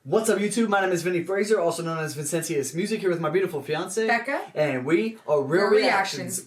What's up, YouTube? My name is Vinny Fraser, also known as Vincentius Music, here with my beautiful fiance, Becca, and we are Real Reactions.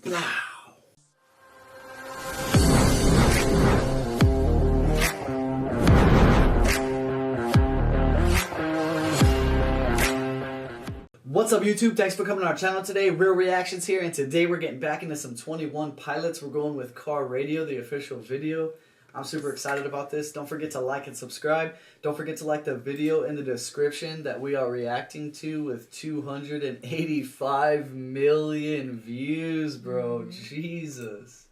What's up, YouTube? Thanks for coming to our channel today. Real Reactions here, and today we're getting back into some 21 Pilots. We're going with Car Radio, the official video. I'm super excited about this. Don't forget to like and subscribe. Don't forget to like the video in the description that we are reacting to with 285 million views, bro. Jesus.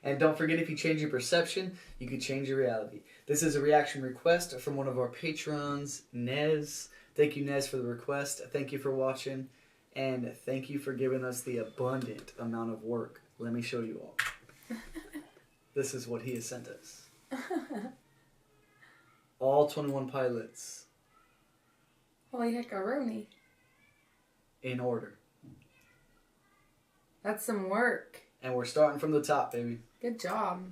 And don't forget, if you change your perception, you can change your reality. This is a reaction request from one of our patrons, Nez. Thank you, Nez, for the request. Thank you for watching. And thank you for giving us the abundant amount of work. Let me show you all. This is what he has sent us. All 21 Pilots. Holy heckaroni. In order. That's some work. And we're starting from the top, baby. Good job.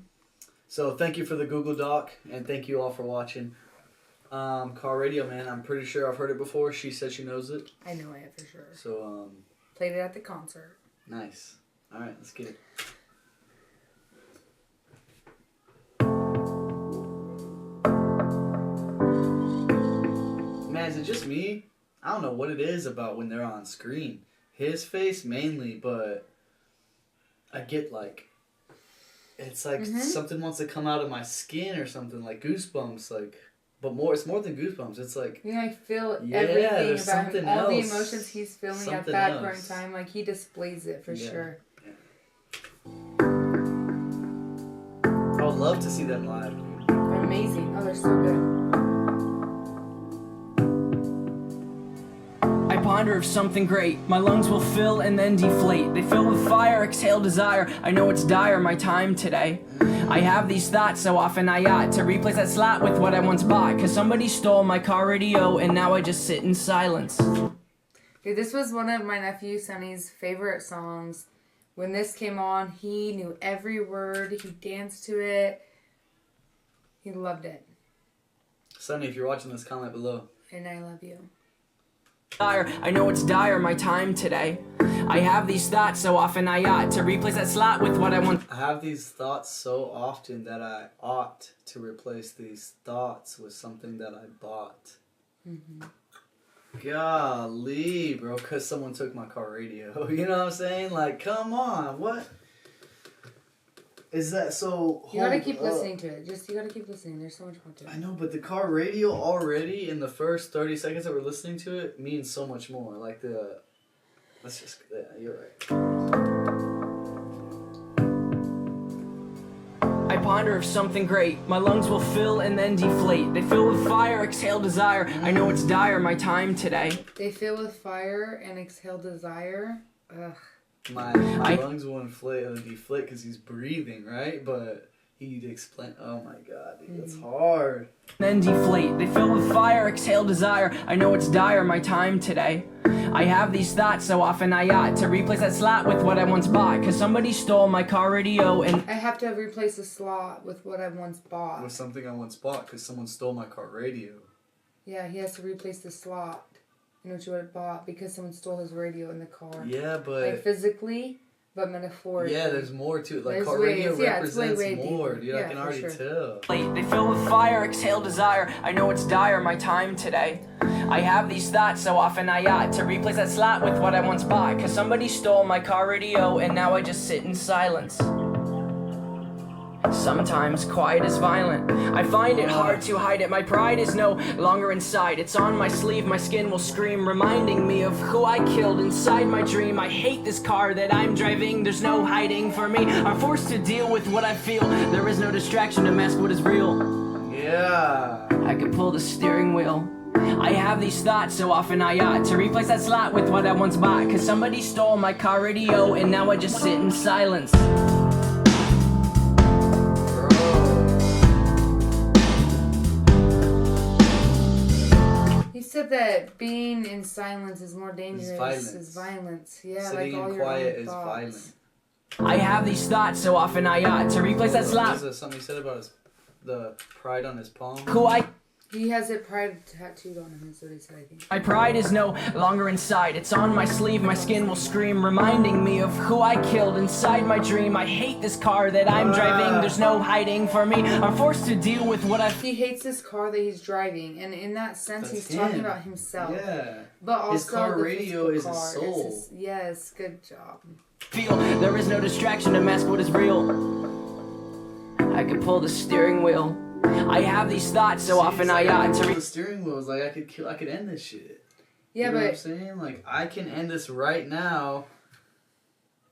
So thank you for the Google Doc, and thank you all for watching. Car Radio, man, I'm pretty sure I've heard it before. She said she knows it. I know it for sure. So, played it at the concert. Nice. Alright, let's get it. Man, is it just me? I don't know what it is about when they're on screen. His face mainly, but I get like, it's like something wants to come out of my skin or something, like goosebumps, like, but more, it's more than goosebumps. It's like, you know, I feel everything about him, all the emotions he's feeling something at that else. current time, like he displays it for sure. Yeah. I would love to see them live. They're amazing. Oh, they're so good. I ponder of something great. My lungs will fill and then deflate. They fill with fire, exhale desire. I know it's dire, my time today. I have these thoughts so often I ought to replace that slot with what I once bought. Cause somebody stole my car radio and now I just sit in silence. Dude, this was one of my nephew Sonny's favorite songs. When this came on, he knew every word. He danced to it. He loved it. Sonny, if you're watching this, comment below. And I love you. I know it's dire, my time today. I have these thoughts so often I ought to replace that slot with what I want. I have these thoughts so often that I ought to replace these thoughts with something that I bought. Golly, bro, because someone took my car radio. You know what I'm saying? Like, come on, what? Is that so? You gotta keep listening to it. Just, you gotta keep listening. There's so much more to it. I know, but the car radio already, in the first 30 seconds that we're listening to it, means so much more. Like the... Let's just... Yeah, you're right. I ponder of something great. My lungs will fill and then deflate. They fill with fire, exhale desire. I know it's dire, my time today. They fill with fire and exhale desire. Ugh. My lungs will deflate because he's breathing, right? But he'd explain... Oh my god, dude, that's hard. Then deflate. They fill with fire, exhale desire. I know it's dire, my time today. I have these thoughts so often I ought to replace that slot with what I once bought. Cause somebody stole my car radio and... I have to replace the slot with what I once bought. With something I once bought because someone stole my car radio. Yeah, he has to replace the slot in which you would have bought because someone stole his radio in the car. Yeah, but... Like physically, but metaphorically. Yeah, there's more to it. Like, There's car radio ways. Yeah, represents way more, deeper. dude. Yeah, I can already for tell. They fill with fire, exhale desire. I know it's dire, my time today. I have these thoughts so often I ought to replace that slot with what I once bought. Cause somebody stole my car radio and now I just sit in silence. Sometimes quiet is violent. I find it hard to hide it. My pride is no longer inside. It's on my sleeve, my skin will scream, reminding me of who I killed inside my dream. I hate this car that I'm driving. There's no hiding for me. I'm forced to deal with what I feel. There is no distraction to mask what is real. Yeah. I could pull the steering wheel. I have these thoughts so often I ought to replace that slot with what I once bought. Cause somebody stole my car radio and now I just sit in silence. He said that being in silence is more dangerous. Is violence. Yeah, Sitting like all in your quiet own is thoughts. violent. I have these thoughts so often I ought to replace that slot. Is there something you said about the pride on his palm? Who I He has it pride tattooed on him, is what he said, I think. My pride is no longer inside. It's on my sleeve, my skin will scream, reminding me of who I killed inside my dream. I hate this car that I'm driving. There's no hiding for me. I'm forced to deal with what I He hates this car that he's driving, and in that sense, That's he's talking him. about himself. Yeah. But also His car the radio is physical his car soul. yes, good job. feel. There is no distraction to mask what is real. I could pull the steering wheel. I have these thoughts so often I ought to the steering wheel is like I could end this shit. Yeah, You know what I'm but saying? Like I can end this right now.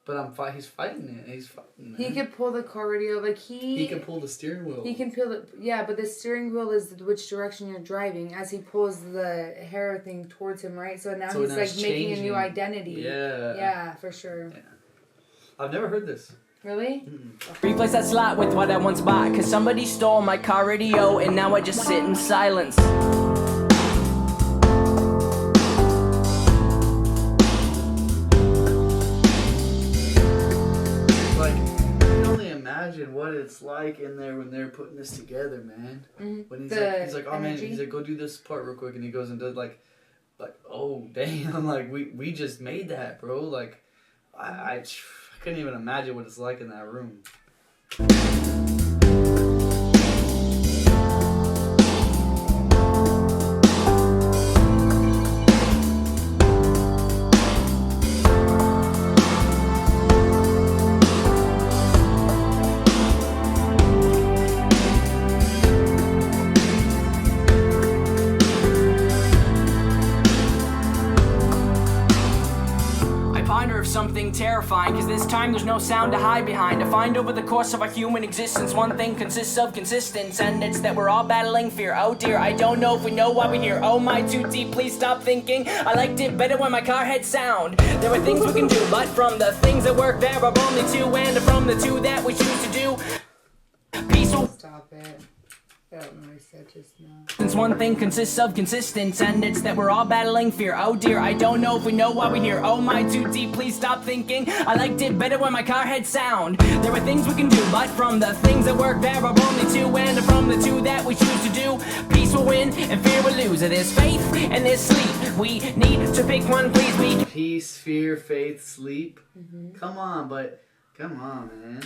But he's fighting it. He's fighting he it. could pull the car radio, like He can pull the steering wheel. He can feel it, yeah, but the steering wheel is which direction you're driving as he pulls the hair thing towards him, right? So now So he's now like it's making a changing. new identity. Yeah. Yeah, for sure. Yeah. I've never heard this. Really? replace that slot with what I once bought. Cause somebody stole my car radio and now I just sit in silence. Like, you can only imagine what it's like in there when they're putting this together, man. Mm-hmm. When The he's like, oh man, energy? he's like, go do this part real quick, and he goes and does like, oh damn, like we just made that, bro. Like, I couldn't even imagine what it's like in that room. I ponder of something terrifying, cause this time there's no sound to hide behind. To find over the course of our human existence, one thing consists of consistence, and it's that we're all battling fear. Oh dear, I don't know if we know why we're here. Oh my, too deep, please stop thinking. I liked it better when my car had sound. There are things we can do, but from the things that work there are only two, and from the two that we choose to do, peaceful. Stop it. I don't know what I said just now. Since one thing consists of consistence, and it's that we're all battling fear. Oh dear, I don't know if we know why we're here. Oh my, too deep, please stop thinking. I liked it better when my car had sound. There are things we can do, but from the things that work there are only two, and from the two that we choose to do, peace will win and fear will lose. There's faith and there's sleep. We need to pick one, please. We Peace, fear, faith, sleep. Come on, man.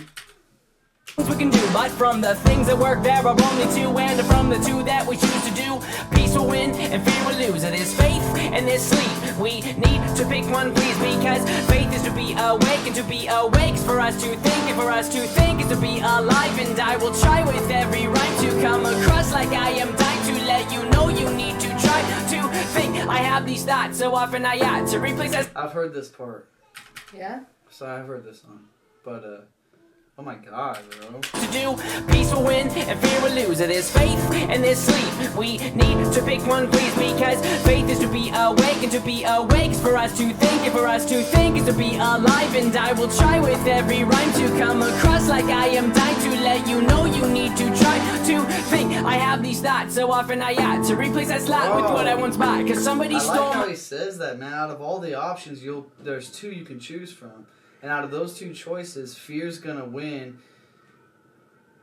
we can do, but from the things that work there are only two, and from the two that we choose to do, peace will win and fear will lose. There's faith and there's sleep. We need to pick one, please, because faith is to be awake, and to be awake's for us to think, and for us to think is to be alive. And I will try with every rhyme to come across like I am dying to let you know you need to try to think. I have these thoughts so often I had to replace that. I've heard this part. Yeah? So I've heard this song, but oh my god, bro. To do, peace will win and fear will lose. There's faith and there's sleep. We need to pick one, please, because faith is to be awake, and to be awake's for us to think, and for us to think is to be alive. And I will try with every rhyme to come across like I am dying to let you know you need to try to think. I have these thoughts so often I had to replace that slot with what I once bought, cause somebody I stole like how my. he says that, man. Out of all the options, there's two you can choose from. And out of those two choices, fear's gonna win.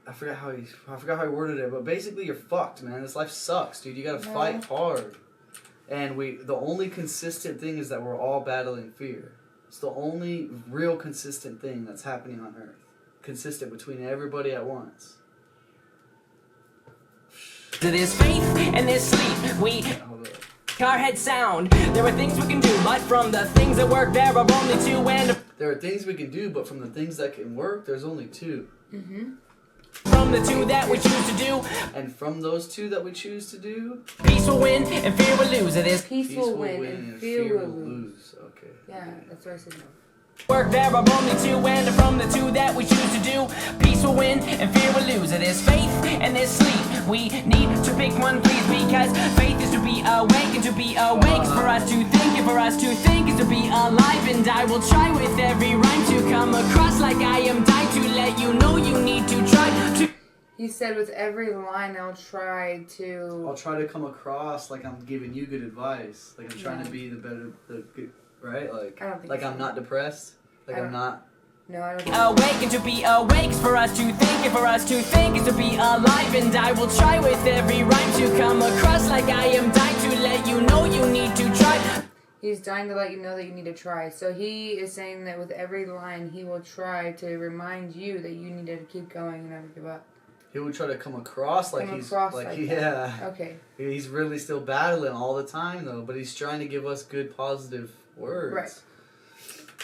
I forgot how he worded it, but basically you're fucked, man. This life sucks, dude. You gotta fight hard. And the only consistent thing is that we're all battling fear. It's the only real consistent thing that's happening on Earth. Consistent between everybody at once. There's faith and there's sleep. We Hold up. car head sound. There are things we can do, but from the things that work there are only two, and There are things we can do, but from the things that can work, there's only two. from the two that we choose to do, And from those two that we choose to do, peace will win and fear will lose. There's Peace will win and fear will lose. Okay. Yeah, that's what I said. work there are only two, and from the two that we choose to do, peace will win and fear will lose. There's faith and there's sleep. We need to pick one, please, because faith is to be awake, and to be awake's for us to think, and for us to think is to be alive. And I will try with every rhyme to come across like I am dying to let you know you need to try to. He said with every line I'll try I'll try to come across like I'm giving you good advice. Like I'm trying to be the good, right? Like, I don't think like so. I'm not depressed. Like I I'm don't- not No, I don't know. Awake and to be awake is for us to think, and for us to think is to be alive. And I will try with every rhyme to come across like I am dying to let you know you need to try. He's dying to let you know that you need to try. So he is saying that with every line, he will try to remind you that you need to keep going and never give up. He would try to come across like Come he's across like like yeah. that. Okay. He's really still battling all the time though, but he's trying to give us good positive words. Right.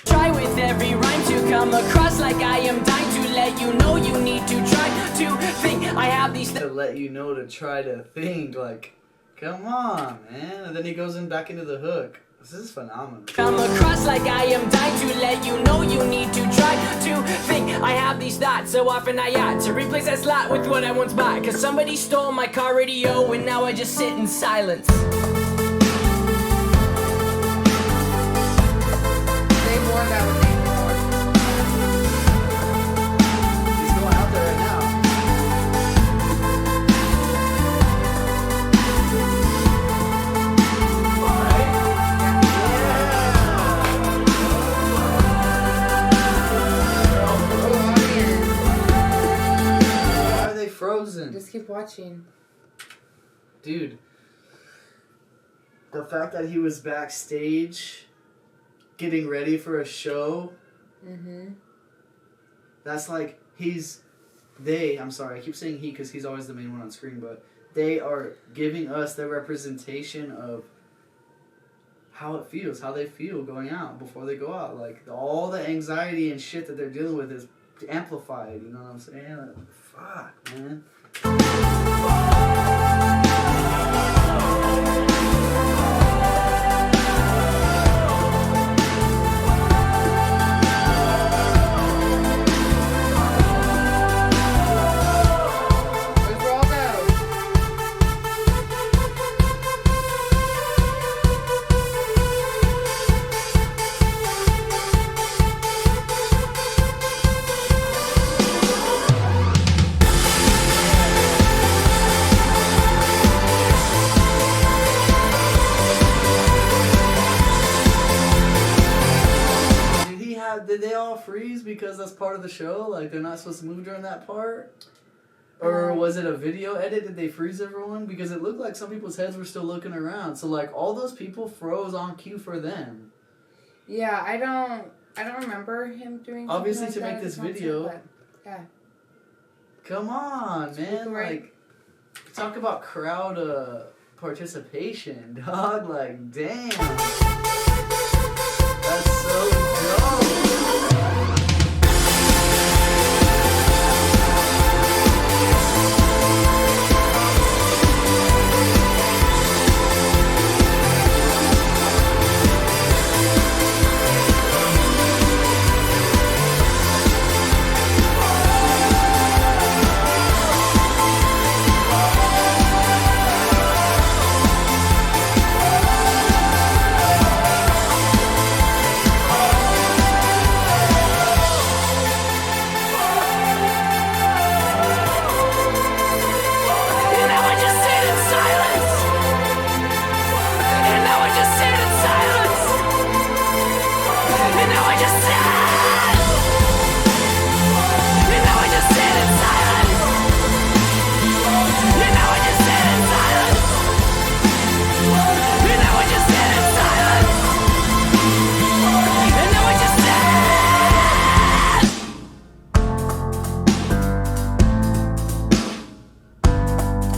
Try with every rhyme to come across like I am dying to let you know you need to try to think. I have these To let you know to try to think, like, come on, man. And then he goes back into the hook. This is phenomenal. come across like I am dying to let you know you need to try to think. I have these thoughts so often I ought to replace that slot with what I once bought. Cause somebody stole my car radio and now I just sit in silence. Say more about what they want. He's going out there right now. Why are they frozen? Just keep watching. Dude, the fact that he was backstage getting ready for a show, that's like I'm sorry, I keep saying he because he's always the main one on screen, but they are giving us the representation of how it feels, how they feel going out before they go out. Like, all the anxiety and shit that they're dealing with is amplified, you know what I'm saying? Like, fuck, man. Where's Waldo? Did they all freeze because that's part of the show? Like, they're not supposed to move during that part? Or was it a video edit? Did they freeze everyone? Because it looked like some people's heads were still looking around. So, like, all those people froze on cue for them. Yeah, I don't remember him doing something Obviously like to that make this as content, video. but, yeah. Come on, man. People, right? Like, talk about crowd participation, dog. Like, damn. That's so dope.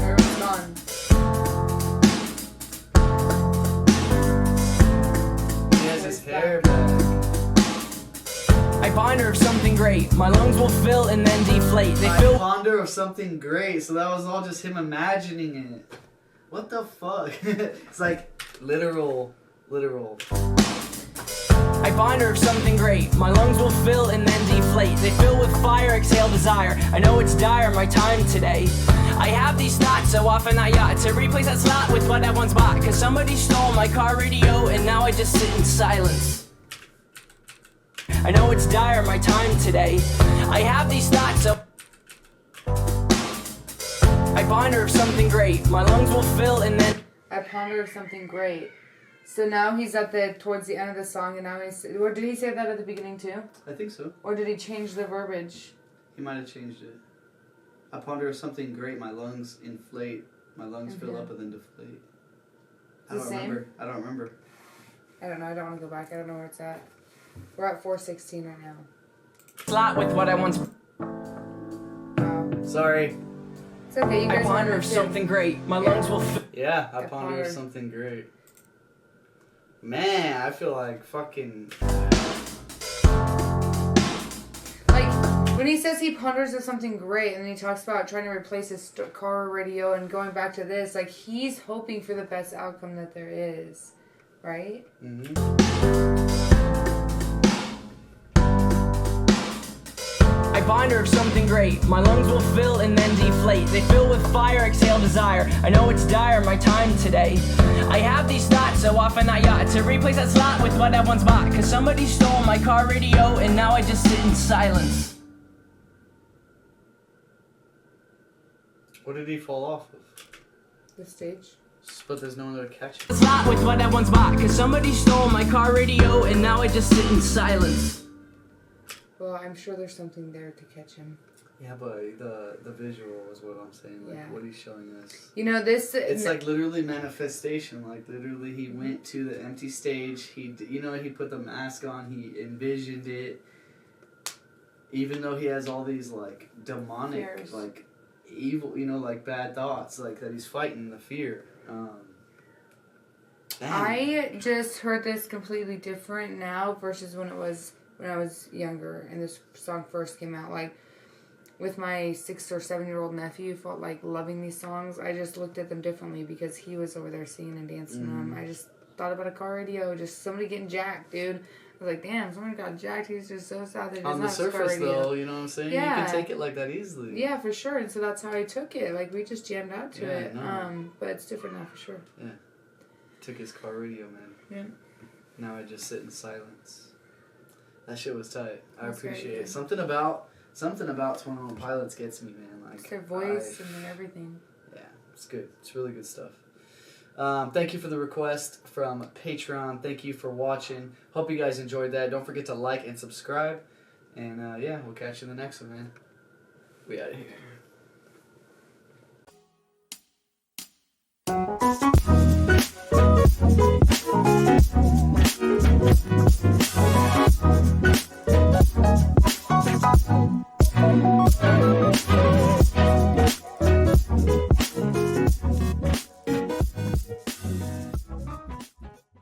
Everyone's gone. He has his hair back. I ponder of something great. My lungs will fill and then deflate. They I fill ponder of something great. So that was all just him imagining it. What the fuck? It's like literal. I ponder of something great. My lungs will fill and then deflate. They fill with fire, exhale desire. I know it's dire, my time today. I have these thoughts so often I ought to replace that slot with what I once bought. Cause somebody stole my car radio and now I just sit in silence. I know it's dire, my time today. I have these thoughts so I ponder of something great. My lungs will fill and then I ponder of something great. So now he's towards the end of the song, and now or did he say that at the beginning too? I think so. Or did he change the verbiage? He might have changed it. I ponder of something great, my lungs inflate. My lungs fill up and then deflate. I don't remember. I don't remember. I don't know. I don't want to go back. I don't know where it's at. We're at 4:16 right now. Slot with what I once. Oh. Sorry. It's okay. You I guys ponder learned of it too. something great. My lungs will. Yeah, I I ponder pondered. something great. Man, I feel like fucking. Like, when he says he ponders of something great, and then he talks about trying to replace his car radio and going back to this, like, he's hoping for the best outcome that there is, right? I ponder of something great. My lungs will fill and then deflate. They fill with fire, exhale desire. I know it's dire, my time today. I have these thoughts so often I ought to replace that slot with what I once bought. Cause somebody stole my car radio and now I just sit in silence. What did he fall off of? The stage. But there's no one there to catch The him. slot with what I once bought. Cause somebody stole my car radio and now I just sit in silence. Well, I'm sure there's something there to catch him. Yeah, but the visual is what I'm saying. Like, Yeah. what he's showing us. You know, this... It's like literally manifestation. Like literally, he went to the empty stage. He put the mask on. He envisioned it. Even though he has all these like demonic, Fears. like evil, like bad thoughts, like that he's fighting the fear. Man. I just heard this completely different now versus when I was younger and this song first came out. Like, with my 6 or 7 year old nephew, felt like loving these songs. I just looked at them differently because he was over there singing and dancing them. I just thought about a car radio, just somebody getting jacked, dude. I was like, damn, somebody got jacked. He's just so sad that he On the doesn't have a car surface, radio. though, you know what I'm saying? Yeah. You can take it like that easily. Yeah, for sure. And so that's how I took it. Like, we just jammed out to Yeah, it. no. But it's different now for sure. Took his car radio, man. Yeah. Now I just sit in silence. That shit was tight. I That's very appreciate it. good. Something about 21 Pilots gets me, man. Like It's their voice and their everything. Yeah, it's good. It's really good stuff. Thank you for the request from Patreon. Thank you for watching. Hope you guys enjoyed that. Don't forget to like and subscribe. And yeah, we'll catch you in the next one, man. We out of here.